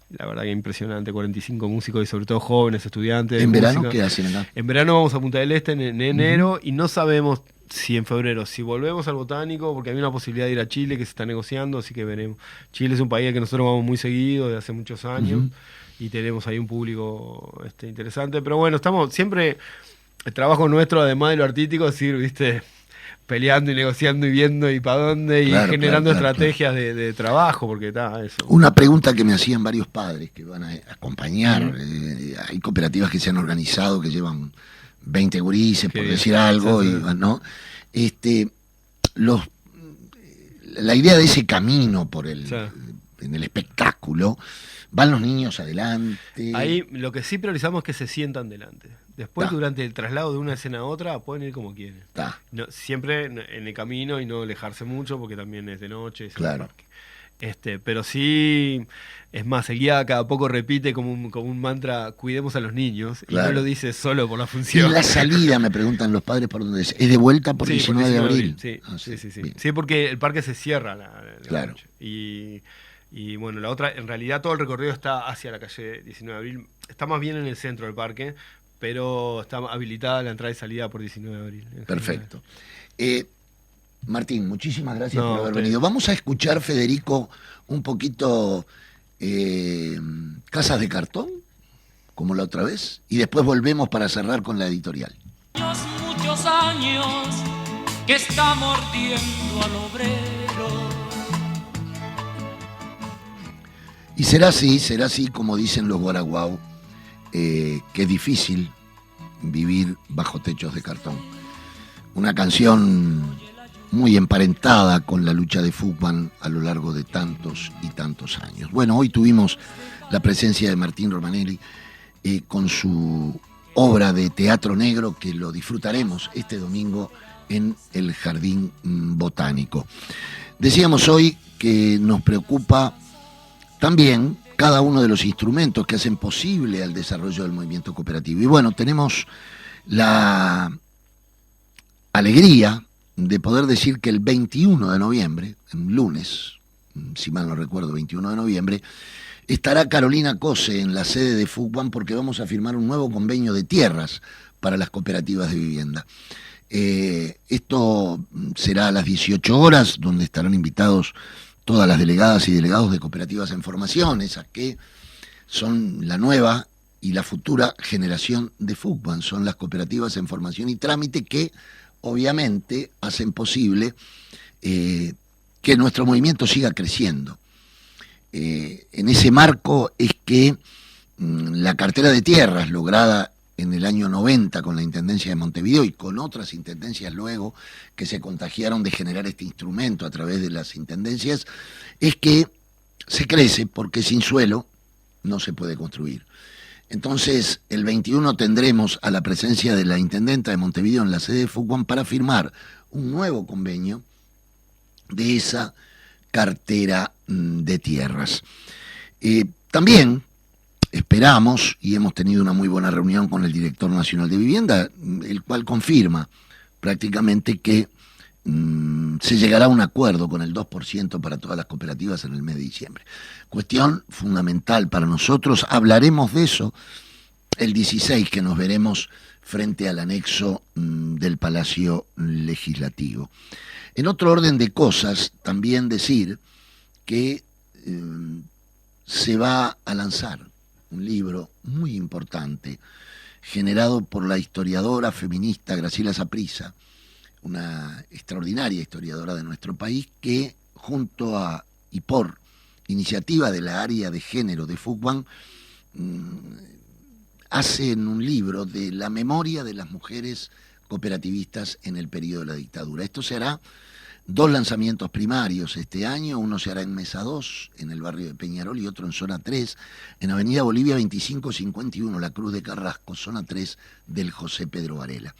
La verdad que impresionante, 45 músicos y sobre todo jóvenes, estudiantes. ¿En verano qué hacen acá? En verano vamos a Punta del Este en enero y no sabemos si en febrero, si volvemos al Botánico, porque hay una posibilidad de ir a Chile que se está negociando, así que veremos. Chile es un país al que nosotros vamos muy seguido desde hace muchos años y tenemos ahí un público interesante. Pero bueno, estamos siempre, el trabajo nuestro, además de lo artístico, es ir, viste, peleando y negociando y viendo y para dónde y generando estrategias de trabajo, porque está eso. Una pregunta que me hacían varios padres que van a acompañar, hay cooperativas que se han organizado que llevan 20 gurises, por decir algo, ¿no? La idea de ese camino por en el espectáculo, van los niños adelante. Ahí lo que sí priorizamos es que se sientan delante. Después, durante el traslado de una escena a otra, pueden ir como quieren. No, siempre en el camino y no alejarse mucho, porque también es de noche. Es en el parque. Pero sí, es más, el guía cada poco repite como un mantra: cuidemos a los niños, y no lo dice solo por la función. Y la salida, me preguntan los padres, ¿por dónde es? ¿Es de vuelta por 19 de abril? Sí, porque el parque se cierra la noche. Y bueno, la otra, en realidad todo el recorrido está hacia la calle 19 de abril, está más bien en el centro del parque, pero está habilitada la entrada y salida por 19 de abril. Perfecto. Martín, muchísimas gracias por haber venido. Vamos a escuchar, Federico, un poquito Casas de Cartón, como la otra vez, y después volvemos para cerrar con la editorial. Muchos años que está mordiendo al obrero. Y será así como dicen los guaraguao, que es difícil vivir bajo techos de cartón. Una canción muy emparentada con la lucha de Fugman a lo largo de tantos y tantos años. Bueno, hoy tuvimos la presencia de Martín Romanelli con su obra de teatro negro, que lo disfrutaremos este domingo en el Jardín Botánico. Decíamos hoy que nos preocupa también cada uno de los instrumentos que hacen posible al desarrollo del movimiento cooperativo. Y bueno, tenemos la alegría de poder decir que el 21 de noviembre, en lunes, si mal no recuerdo, 21 de noviembre, estará Carolina Cose en la sede de Fugman, porque vamos a firmar un nuevo convenio de tierras para las cooperativas de vivienda. Esto será a las 18 horas, donde estarán invitados todas las delegadas y delegados de cooperativas en formación, esas que son la nueva y la futura generación de Fugman, son las cooperativas en formación y trámite que obviamente hacen posible que nuestro movimiento siga creciendo. En ese marco es que la cartera de tierras lograda en el año 90 con la Intendencia de Montevideo y con otras intendencias luego que se contagiaron de generar este instrumento a través de las intendencias, es que se crece porque sin suelo no se puede construir. Entonces, el 21 tendremos a la presencia de la Intendenta de Montevideo en la sede de Fugman para firmar un nuevo convenio de esa cartera de tierras. También esperamos, y hemos tenido una muy buena reunión con el director nacional de vivienda, el cual confirma prácticamente que se llegará a un acuerdo con el 2% para todas las cooperativas en el mes de diciembre. Cuestión fundamental para nosotros. Hablaremos de eso el 16, que nos veremos frente al anexo del Palacio Legislativo. En otro orden de cosas, también decir que se va a lanzar un libro muy importante generado por la historiadora feminista Graciela Saprissa, una extraordinaria historiadora de nuestro país, que junto a y por iniciativa de la área de género de FUCBAN hacen un libro de la memoria de las mujeres cooperativistas en el periodo de la dictadura. Esto se hará 2 lanzamientos primarios este año, uno se hará en Mesa 2, en el barrio de Peñarol, y otro en Zona 3, en Avenida Bolivia 2551, La Cruz de Carrasco, Zona 3 del José Pedro Varela.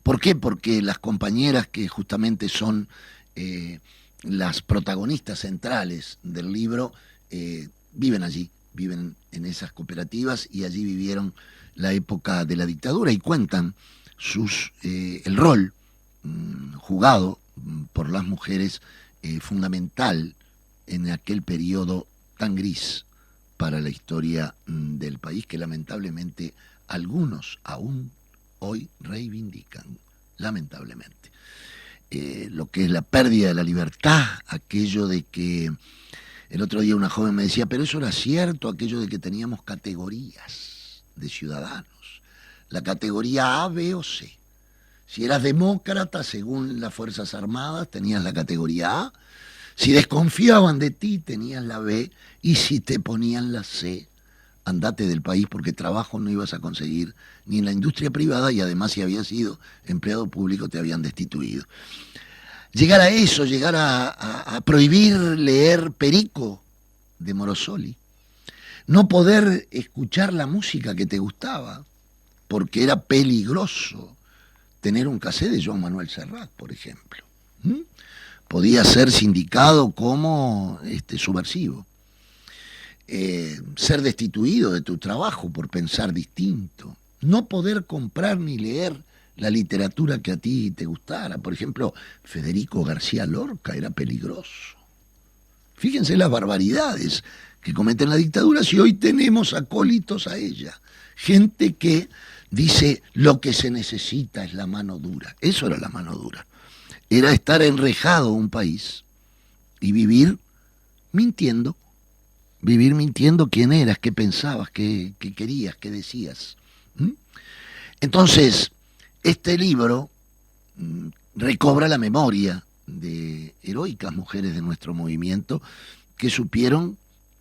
¿Por qué? Porque las compañeras que justamente son las protagonistas centrales del libro viven allí, viven en esas cooperativas y allí vivieron la época de la dictadura y cuentan el rol jugado por las mujeres fundamental en aquel periodo tan gris para la historia del país, que lamentablemente algunos aún hoy reivindican, lamentablemente. Lo que es la pérdida de la libertad, aquello de que el otro día una joven me decía, pero eso era cierto, aquello de que teníamos categorías de ciudadanos, la categoría A, B o C. Si eras demócrata, según las Fuerzas Armadas, tenías la categoría A. Si desconfiaban de ti, tenías la B. Y si te ponían la C, andate del país, porque trabajo no ibas a conseguir ni en la industria privada, y además si habías sido empleado público te habían destituido. Llegar a eso, llegar a prohibir leer Perico de Morosoli, no poder escuchar la música que te gustaba, porque era peligroso tener un cassette de Joan Manuel Serrat, por ejemplo. Podía ser sindicado como subversivo. Ser destituido de tu trabajo por pensar distinto. No poder comprar ni leer la literatura que a ti te gustara. Por ejemplo, Federico García Lorca era peligroso. Fíjense las barbaridades que cometen la dictadura si hoy tenemos acólitos a ella. Gente que dice, lo que se necesita es la mano dura. Eso era la mano dura. Era estar enrejado un país y vivir mintiendo. Vivir mintiendo quién eras, qué pensabas, qué querías, qué decías. Entonces, este libro recobra la memoria de heroicas mujeres de nuestro movimiento que supieron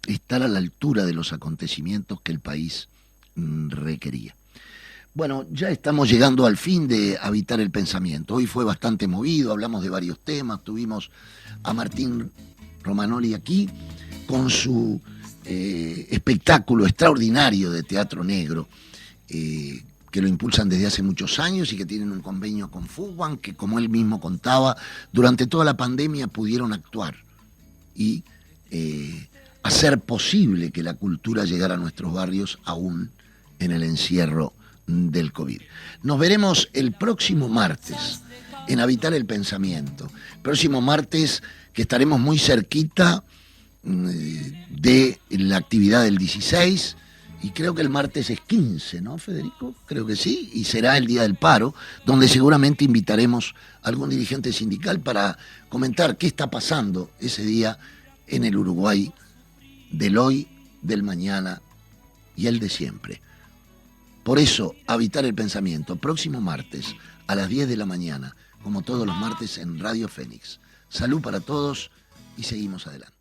estar a la altura de los acontecimientos que el país requería. Bueno, ya estamos llegando al fin de Habitar el Pensamiento. Hoy fue bastante movido, hablamos de varios temas, tuvimos a Martín Romanoli aquí con su espectáculo extraordinario de teatro negro, que lo impulsan desde hace muchos años y que tienen un convenio con FUCBAN, que como él mismo contaba, durante toda la pandemia pudieron actuar y hacer posible que la cultura llegara a nuestros barrios aún en el encierro del COVID. Nos veremos el próximo martes en Habitar el Pensamiento. Próximo martes que estaremos muy cerquita de la actividad del 16, y creo que el martes es 15, ¿no, Federico? Creo que sí, y será el Día del Paro, donde seguramente invitaremos a algún dirigente sindical para comentar qué está pasando ese día en el Uruguay del hoy, del mañana y el de siempre. Por eso, Habitar el Pensamiento, próximo martes a las 10 de la mañana, como todos los martes en Radio Fénix. Salud para todos y seguimos adelante.